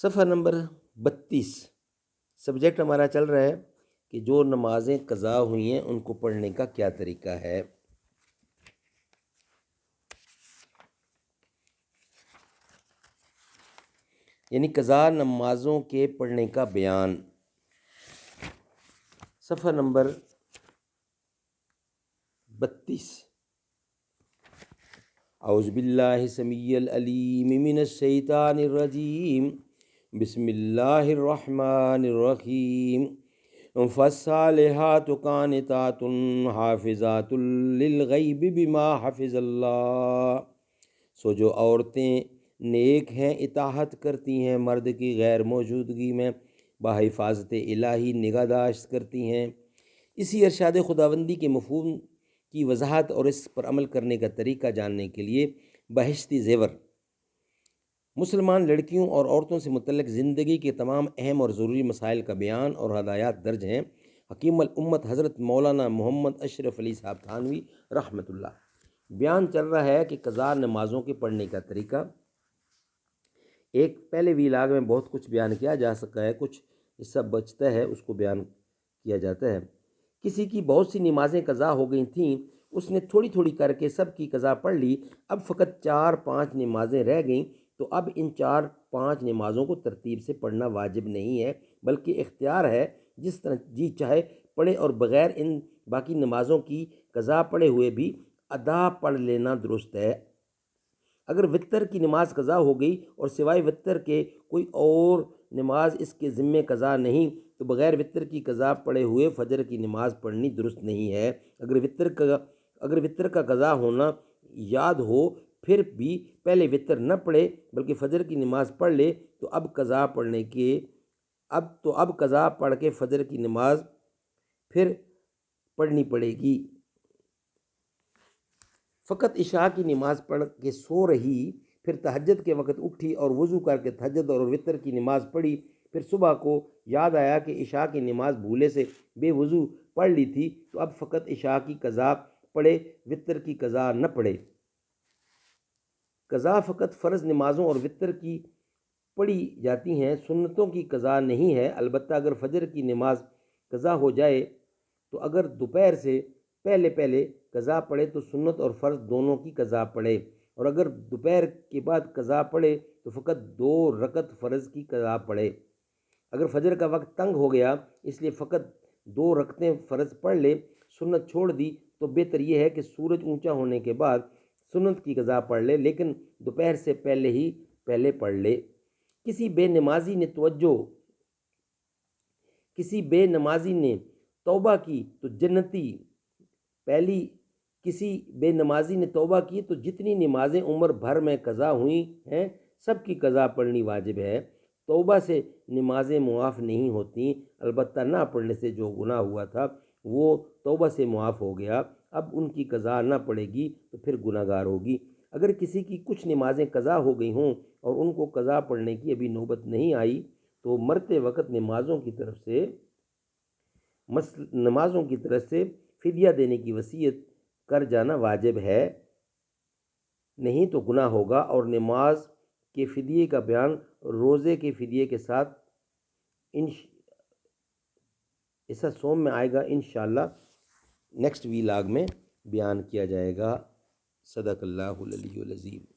صفحہ number 32۔ Subject ہمارا چل رہا ہے کہ جو نمازیں قضا ہوئی ہیں ان کو پڑھنے کا کیا طریقہ ہے۔ یعنی قضا نمازوں کے پڑھنے کا بیان۔ صفحہ نمبر 32۔ اعوذ باللہ السمیع العلیم من الشیطان الرجیم، بسم اللہ الرحمن الرحیم۔ فالصالحات قانتات حافظات للغیب بما حفظ اللہ۔ سو جو عورتیں نیک ہیں اطاعت کرتی ہیں مرد کی غیر موجودگی میں، بحفاظت الہی نگہداشت کرتی ہیں۔ اسی ارشاد خداوندی کے مفہوم کی وضاحت اور اس پر عمل کرنے کا طریقہ جاننے کے لیے بہشتی زیور، مسلمان لڑکیوں اور عورتوں سے متعلق زندگی کے تمام اہم اور ضروری مسائل کا بیان اور ہدایات درج ہیں۔ حکیم الامت حضرت مولانا محمد اشرف علی صاحب تھانوی رحمۃ اللہ۔ بیان چل رہا ہے کہ قضا نمازوں کے پڑھنے کا طریقہ۔ ایک پہلے ویلاگ میں بہت کچھ بیان کیا جا سکا ہے، کچھ حصہ بچتا ہے، اس کو بیان کیا جاتا ہے۔ کسی کی بہت سی نمازیں قضا ہو گئی تھیں، اس نے تھوڑی تھوڑی کر کے سب کی قضا پڑھ لی، اب فقط 4-5 نمازیں رہ گئیں، تو اب ان 4-5 نمازوں کو ترتیب سے پڑھنا واجب نہیں ہے، بلکہ اختیار ہے، جس طرح جی چاہے پڑھے، اور بغیر ان باقی نمازوں کی قضا پڑھے ہوئے بھی ادا پڑھ لینا درست ہے۔ اگر وتر کی نماز قضا ہو گئی اور سوائے وتر کے کوئی اور نماز اس کے ذمے قضا نہیں، تو بغیر وتر کی قضا پڑھے ہوئے فجر کی نماز پڑھنی درست نہیں ہے۔ اگر وتر کا قضا ہونا یاد ہو پھر بھی پہلے وتر نہ پڑھے بلکہ فجر کی نماز پڑھ لے، تو اب قضا پڑھ کے فجر کی نماز پھر پڑھنی پڑے گی۔ فقط عشاء کی نماز پڑھ کے سو رہی، پھر تہجد کے وقت اٹھی اور وضو کر کے تہجد اور وتر کی نماز پڑھی، پھر صبح کو یاد آیا کہ عشاء کی نماز بھولے سے بے وضو پڑھ لی تھی، تو اب فقط عشاء کی قضا پڑھے، وتر کی قضا نہ پڑھے۔ قضا فقط فرض نمازوں اور وتر کی پڑھی جاتی ہیں، سنتوں کی قضا نہیں ہے۔ البتہ اگر فجر کی نماز قضا ہو جائے تو اگر دوپہر سے پہلے قضا پڑھے تو سنت اور فرض دونوں کی قضا پڑھے، اور اگر دوپہر کے بعد قضا پڑھے تو فقط 2 رکعت فرض کی قضا پڑھے۔ اگر فجر کا وقت تنگ ہو گیا اس لیے فقط 2 رکعتیں فرض پڑھ لے، سنت چھوڑ دی، تو بہتر یہ ہے کہ سورج اونچا ہونے کے بعد سنت کی قضا پڑھ لے، لیکن دوپہر سے پہلے پڑھ لے۔ کسی بے نمازی نے توبہ کی تو جنتی کسی بے نمازی نے توبہ کی تو جتنی نمازیں عمر بھر میں قضا ہوئی ہیں سب کی قضا پڑھنی واجب ہے۔ توبہ سے نمازیں معاف نہیں ہوتیں، البتہ نہ پڑھنے سے جو گناہ ہوا تھا وہ توبہ سے معاف ہو گیا، اب ان کی قضا نہ پڑے گی تو پھر گناہ گار ہوگی۔ اگر کسی کی کچھ نمازیں قضا ہو گئی ہوں اور ان کو قضا پڑھنے کی ابھی نوبت نہیں آئی، تو مرتے وقت نمازوں کی طرف سے فدیہ دینے کی وصیت کر جانا واجب ہے، نہیں تو گناہ ہوگا۔ اور نماز کے فدیے کا بیان روزے کے فدیے کے ساتھ ایسا سوم میں آئے گا، انشاءاللہ نیکسٹ ویلاگ میں بیان کیا جائے گا۔ صدق اللہ العلی العظیم۔